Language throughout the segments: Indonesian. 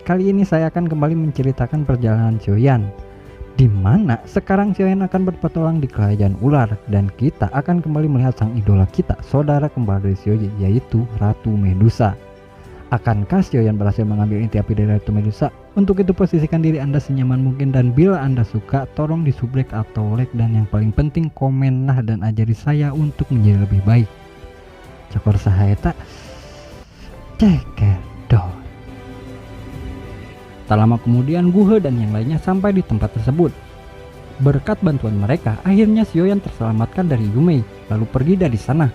Kali ini saya akan kembali menceritakan perjalanan Xiaoyan, di mana sekarang Xiaoyan akan berpetualang di kerajaan ular, dan kita akan kembali melihat sang idola kita, saudara kembar dari Xiaoyi, yaitu Ratu Medusa. Akankah Xiaoyan berhasil mengambil inti api dari Ratu Medusa? Untuk itu posisikan diri Anda senyaman mungkin, dan bila Anda suka tolong di subrek atau like, dan yang paling penting komenlah dan ajari saya untuk menjadi lebih baik. Cokor saheta cekedot. Tak lama kemudian Guhe dan yang lainnya sampai di tempat tersebut. Berkat bantuan mereka, akhirnya Xiaoyan terselamatkan dari Yumei, lalu pergi dari sana.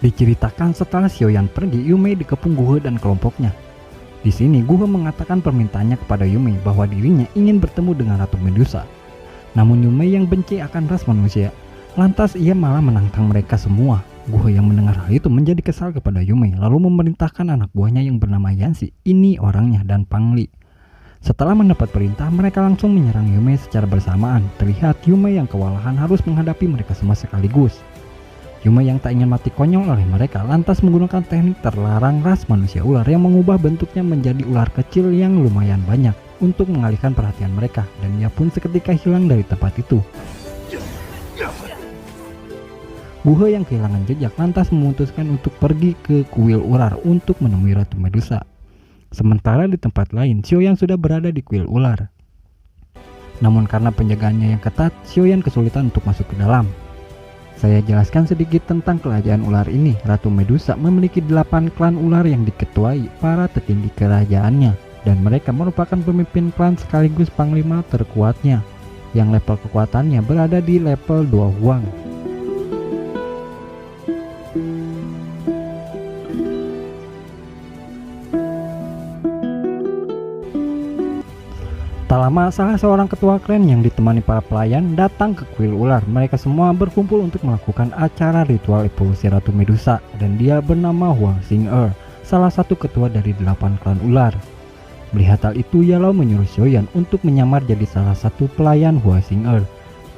Diceritakan setelah Xiaoyan pergi, Yumei dikepung Guhe dan kelompoknya. Di sini Guhe mengatakan permintaannya kepada Yumei bahwa dirinya ingin bertemu dengan Ratu Medusa. Namun Yumei yang benci akan ras manusia, lantas ia malah menantang mereka semua. Guhe yang mendengar hal itu menjadi kesal kepada Yumei, lalu memerintahkan anak buahnya yang bernama Yanxi, ini orangnya, dan Pangli. Setelah mendapat perintah, mereka langsung menyerang Yumei secara bersamaan. Terlihat Yumei yang kewalahan harus menghadapi mereka semua sekaligus. Yumei yang tak ingin mati konyol oleh mereka lantas menggunakan teknik terlarang ras manusia ular yang mengubah bentuknya menjadi ular kecil yang lumayan banyak untuk mengalihkan perhatian mereka, dan ia pun seketika hilang dari tempat itu. Guhe yang kehilangan jejak lantas memutuskan untuk pergi ke kuil ular untuk menemui Ratu Medusa. Sementara di tempat lain, Xiaoyan sudah berada di kuil ular. Namun karena penjagaannya yang ketat, Xiaoyan kesulitan untuk masuk ke dalam. Saya jelaskan sedikit tentang kerajaan ular ini. Ratu Medusa memiliki 8 klan ular yang diketuai para petinggi kerajaannya, dan mereka merupakan pemimpin klan sekaligus panglima terkuatnya, yang level kekuatannya berada di level 2 Huang. Tak lama, salah seorang ketua klan yang ditemani para pelayan datang ke kuil ular. Mereka semua berkumpul untuk melakukan acara ritual evolusi Ratu Medusa, dan dia bernama Huang Xing'er, salah satu ketua dari 8 klan ular. Melihat hal itu, ia lalu menyuruh Xiaoyan untuk menyamar jadi salah satu pelayan Huang Xing'er.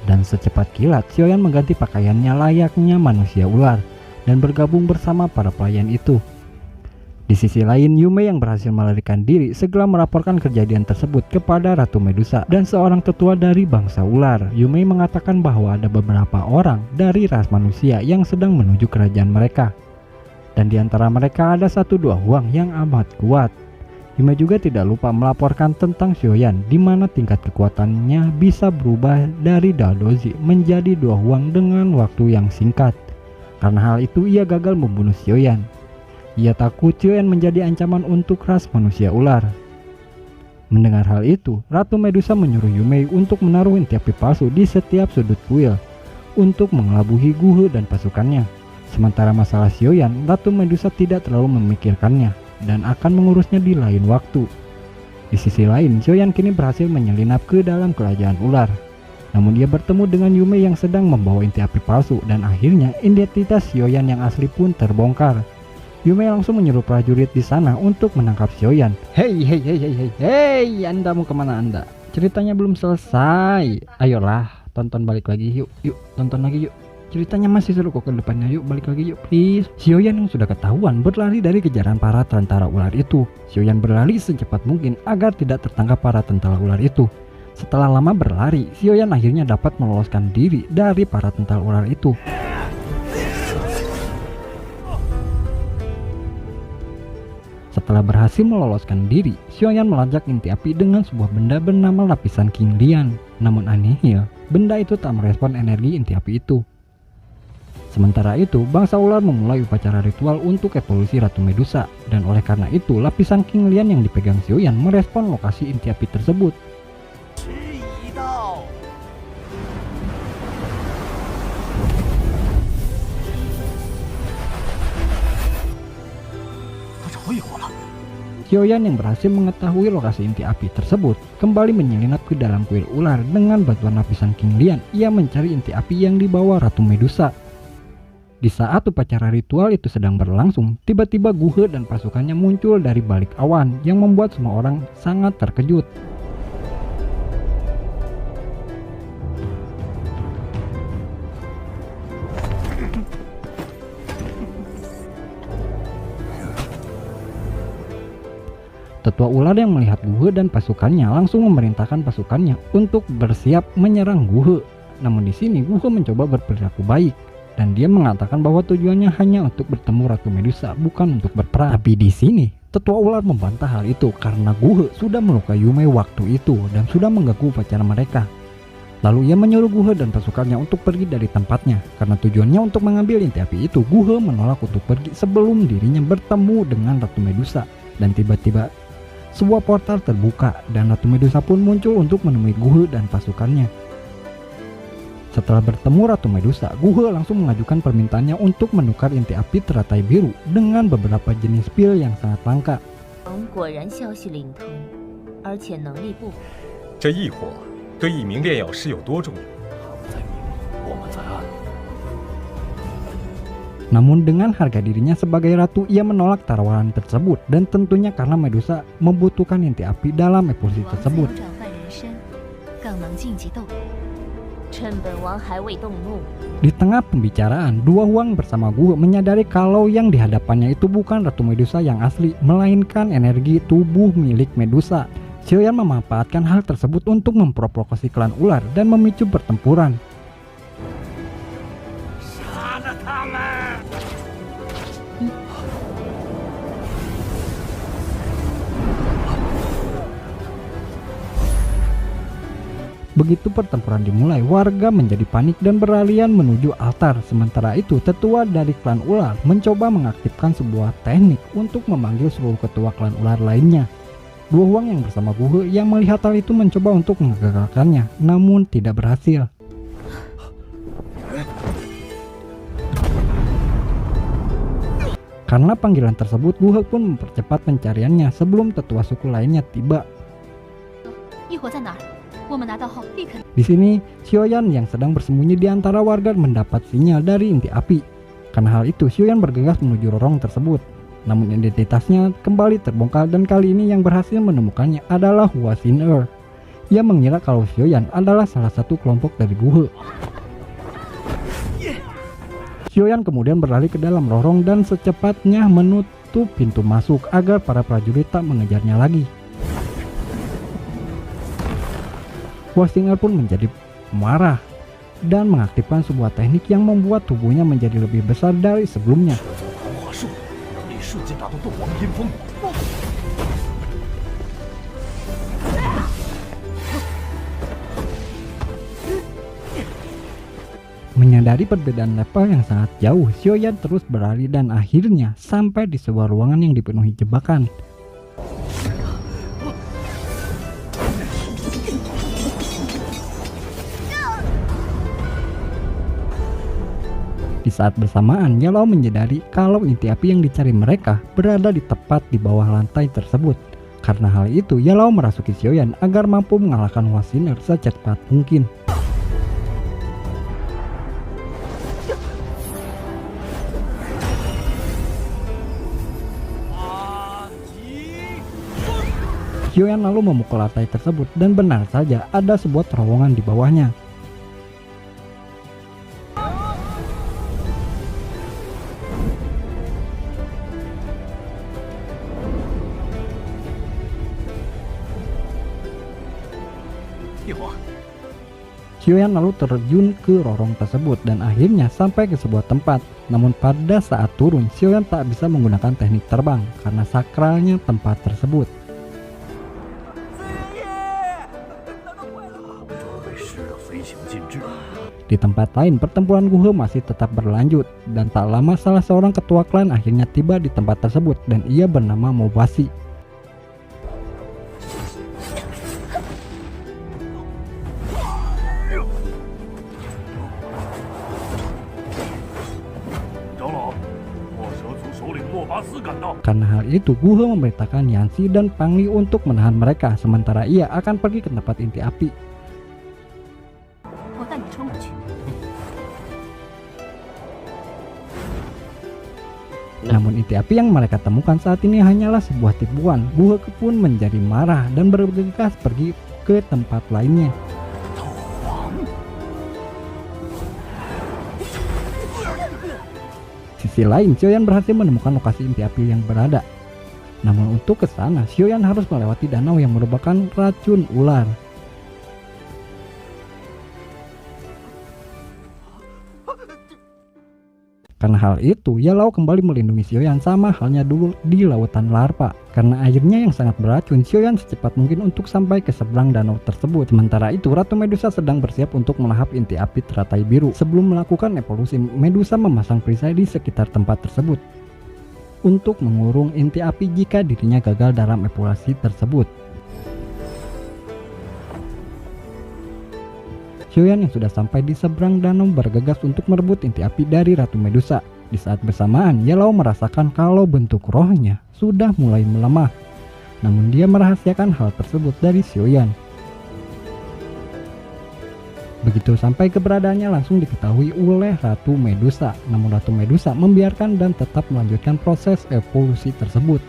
Dan secepat kilat, Xiaoyan mengganti pakaiannya layaknya manusia ular dan bergabung bersama para pelayan itu. Di sisi lain, Yumei yang berhasil melarikan diri segera melaporkan kejadian tersebut kepada Ratu Medusa dan seorang tetua dari bangsa ular. Yumei mengatakan bahwa ada beberapa orang dari ras manusia yang sedang menuju kerajaan mereka, dan di antara mereka ada 1-2 Huang yang amat kuat. Yumei juga tidak lupa melaporkan tentang Xiaoyan, di mana tingkat kekuatannya bisa berubah dari Daodozi menjadi 2 Huang dengan waktu yang singkat. Karena hal itu, ia gagal membunuh Xiaoyan. Ia takut Xiaoyan menjadi ancaman untuk ras manusia ular. Mendengar hal itu, Ratu Medusa menyuruh Yumei untuk menaruh inti api palsu di setiap sudut kuil untuk mengelabuhi Guhe dan pasukannya. Sementara masalah Xiaoyan, Ratu Medusa tidak terlalu memikirkannya dan akan mengurusnya di lain waktu. Di sisi lain, Xiaoyan kini berhasil menyelinap ke dalam kerajaan ular. Namun ia bertemu dengan Yumei yang sedang membawa inti api palsu, dan akhirnya identitas Xiaoyan yang asli pun terbongkar. Yumei langsung menyuruh prajurit di sana untuk menangkap Xiaoyan. Hei, Anda mau kemana Anda? Ceritanya belum selesai. Ayolah, tonton balik lagi yuk. Tonton lagi yuk. Ceritanya masih seru kok ke depannya, yuk balik lagi yuk please. Xiaoyan yang sudah ketahuan berlari dari kejaran para tentara ular itu. Xiaoyan berlari secepat mungkin agar tidak tertangkap para tentara ular itu. Setelah lama berlari, Xiaoyan akhirnya dapat meloloskan diri dari para tentara ular itu. Setelah berhasil meloloskan diri, Xiaoyan melacak inti api dengan sebuah benda bernama lapisan King Lian. Namun anehnya, benda itu tak merespon energi inti api itu. Sementara itu, bangsa ular memulai upacara ritual untuk evolusi Ratu Medusa, dan oleh karena itu, lapisan King Lian yang dipegang Xiaoyan merespon lokasi inti api tersebut. Xiaoyan yang berhasil mengetahui lokasi inti api tersebut kembali menyelinap ke dalam kuil ular. Dengan bantuan lapisan King Lian, ia mencari inti api yang dibawa Ratu Medusa. Di saat upacara ritual itu sedang berlangsung, tiba-tiba Guhe dan pasukannya muncul dari balik awan yang membuat semua orang sangat terkejut. Tetua ular yang melihat Guhe dan pasukannya langsung memerintahkan pasukannya untuk bersiap menyerang Guhe. Namun di sini Guhe mencoba berperilaku baik dan dia mengatakan bahwa tujuannya hanya untuk bertemu Ratu Medusa, bukan untuk berperang. Tapi di sini tetua ular membantah hal itu karena Guhe sudah melukai Yume waktu itu dan sudah mengganggu upacara mereka. Lalu ia menyuruh Guhe dan pasukannya untuk pergi dari tempatnya karena tujuannya untuk mengambil inti api itu. Guhe menolak untuk pergi sebelum dirinya bertemu dengan Ratu Medusa. Dan tiba-tiba sebuah portal terbuka dan Ratu Medusa pun muncul untuk menemui Guhe dan pasukannya. Setelah bertemu Ratu Medusa, Guhe langsung mengajukan permintaannya untuk menukar inti api teratai biru dengan beberapa jenis pil yang sangat langka. 这异火对一名炼药师有多重要？ Namun dengan harga dirinya sebagai ratu, ia menolak tawaran tersebut dan tentunya karena Medusa membutuhkan inti api dalam evolusi tersebut. Di tengah pembicaraan, Dua Huang bersama Guhe menyadari kalau yang di hadapannya itu bukan Ratu Medusa yang asli, melainkan energi tubuh milik Medusa. Xiaoyan memanfaatkan hal tersebut untuk memprovokasi klan ular dan memicu pertempuran. Begitu pertempuran dimulai, warga menjadi panik dan berlarian menuju altar. Sementara itu, tetua dari klan ular mencoba mengaktifkan sebuah teknik untuk memanggil seluruh ketua klan ular lainnya. Dua Huang yang bersama Guhe yang melihat hal itu mencoba untuk mengagalkannya, namun tidak berhasil. Karena panggilan tersebut, Guhe pun mempercepat pencariannya sebelum tetua suku lainnya tiba. Di sini, Xiaoyan yang sedang bersembunyi di antara warga mendapat sinyal dari inti api. Karena hal itu, Xiaoyan bergegas menuju lorong tersebut. Namun identitasnya kembali terbongkar dan kali ini yang berhasil menemukannya adalah Hua Xin-er. Ia mengira kalau Xiaoyan adalah salah satu kelompok dari Guhe. Xiaoyan kemudian berlari ke dalam lorong dan secepatnya menutup pintu masuk agar para prajurit tak mengejarnya lagi. Hua Xin-er pun menjadi marah dan mengaktifkan sebuah teknik yang membuat tubuhnya menjadi lebih besar dari sebelumnya. Menyadari perbedaan level yang sangat jauh, Xiaoyan terus berlari dan akhirnya sampai di sebuah ruangan yang dipenuhi jebakan. Di saat bersamaan, Yellow menyadari kalau inti api yang dicari mereka berada di tepat di bawah lantai tersebut. Karena hal itu, Yellow merasuki Xiaoyan agar mampu mengalahkan Hua Xin-er secepat mungkin. Xiaoyan lalu memukul lantai tersebut dan benar saja ada sebuah terowongan di bawahnya. Xiaoyan lalu terjun ke lorong tersebut dan akhirnya sampai ke sebuah tempat. Namun pada saat turun, Xiaoyan tak bisa menggunakan teknik terbang karena sakralnya tempat tersebut. Di tempat lain, pertempuran Guhe masih tetap berlanjut dan tak lama salah seorang ketua klan akhirnya tiba di tempat tersebut dan ia bernama Mobashi. Karena hal itu, Guhe memerintahkan Yanxi dan Pangli untuk menahan mereka, sementara ia akan pergi ke tempat inti api. Namun inti api yang mereka temukan saat ini hanyalah sebuah tipuan. Guhe pun menjadi marah dan bergegas pergi ke tempat lainnya. Sisi lain, Xiaoyan berhasil menemukan lokasi inti api yang berada. Namun untuk ke sana, Xiaoyan harus melewati danau yang merupakan racun ular. Karena hal itu, Yalao kembali melindungi Xiaoyan sama halnya dulu di lautan larva. Karena airnya yang sangat beracun, Xiaoyan secepat mungkin untuk sampai ke seberang danau tersebut. Sementara itu, Ratu Medusa sedang bersiap untuk melahap inti api teratai biru. Sebelum melakukan evolusi, Medusa memasang perisai di sekitar tempat tersebut untuk mengurung inti api jika dirinya gagal dalam evolusi tersebut. Xiaoyan yang sudah sampai di seberang danau bergegas untuk merebut inti api dari Ratu Medusa. Di saat bersamaan, Yalao merasakan kalau bentuk rohnya sudah mulai melemah. Namun dia merahasiakan hal tersebut dari Xiaoyan. Begitu sampai keberadaannya langsung diketahui oleh Ratu Medusa. Namun Ratu Medusa membiarkan dan tetap melanjutkan proses evolusi tersebut.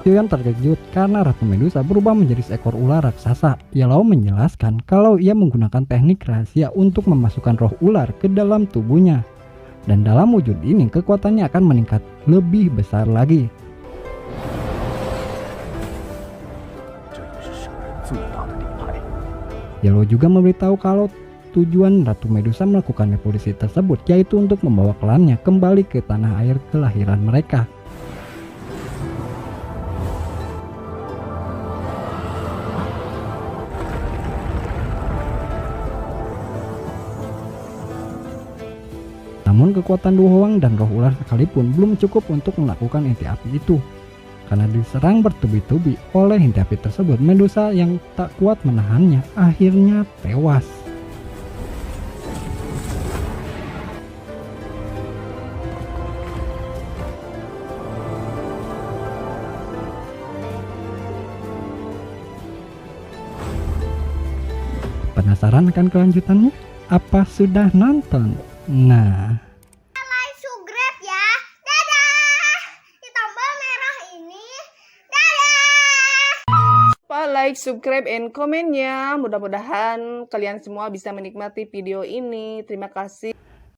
Xiaoyan terkejut karena Ratu Medusa berubah menjadi seekor ular raksasa. Yalao menjelaskan kalau ia menggunakan teknik rahasia untuk memasukkan roh ular ke dalam tubuhnya. Dan dalam wujud ini kekuatannya akan meningkat lebih besar lagi. Yalao juga memberitahu kalau tujuan Ratu Medusa melakukan evolusi tersebut yaitu untuk membawa klannya kembali ke tanah air kelahiran mereka. Namun kekuatan Du Huang dan roh ular sekalipun belum cukup untuk melakukan inti api itu. Karena diserang bertubi-tubi oleh inti api tersebut, Medusa yang tak kuat menahannya akhirnya tewas. Penasaran akan kelanjutannya? Apa sudah nonton? Nah, Like, subscribe ya. Dadah. Di tombol merah ini. Dadah. Lupa like, subscribe, and komen ya. Mudah-mudahan kalian semua bisa menikmati video ini. Terima kasih.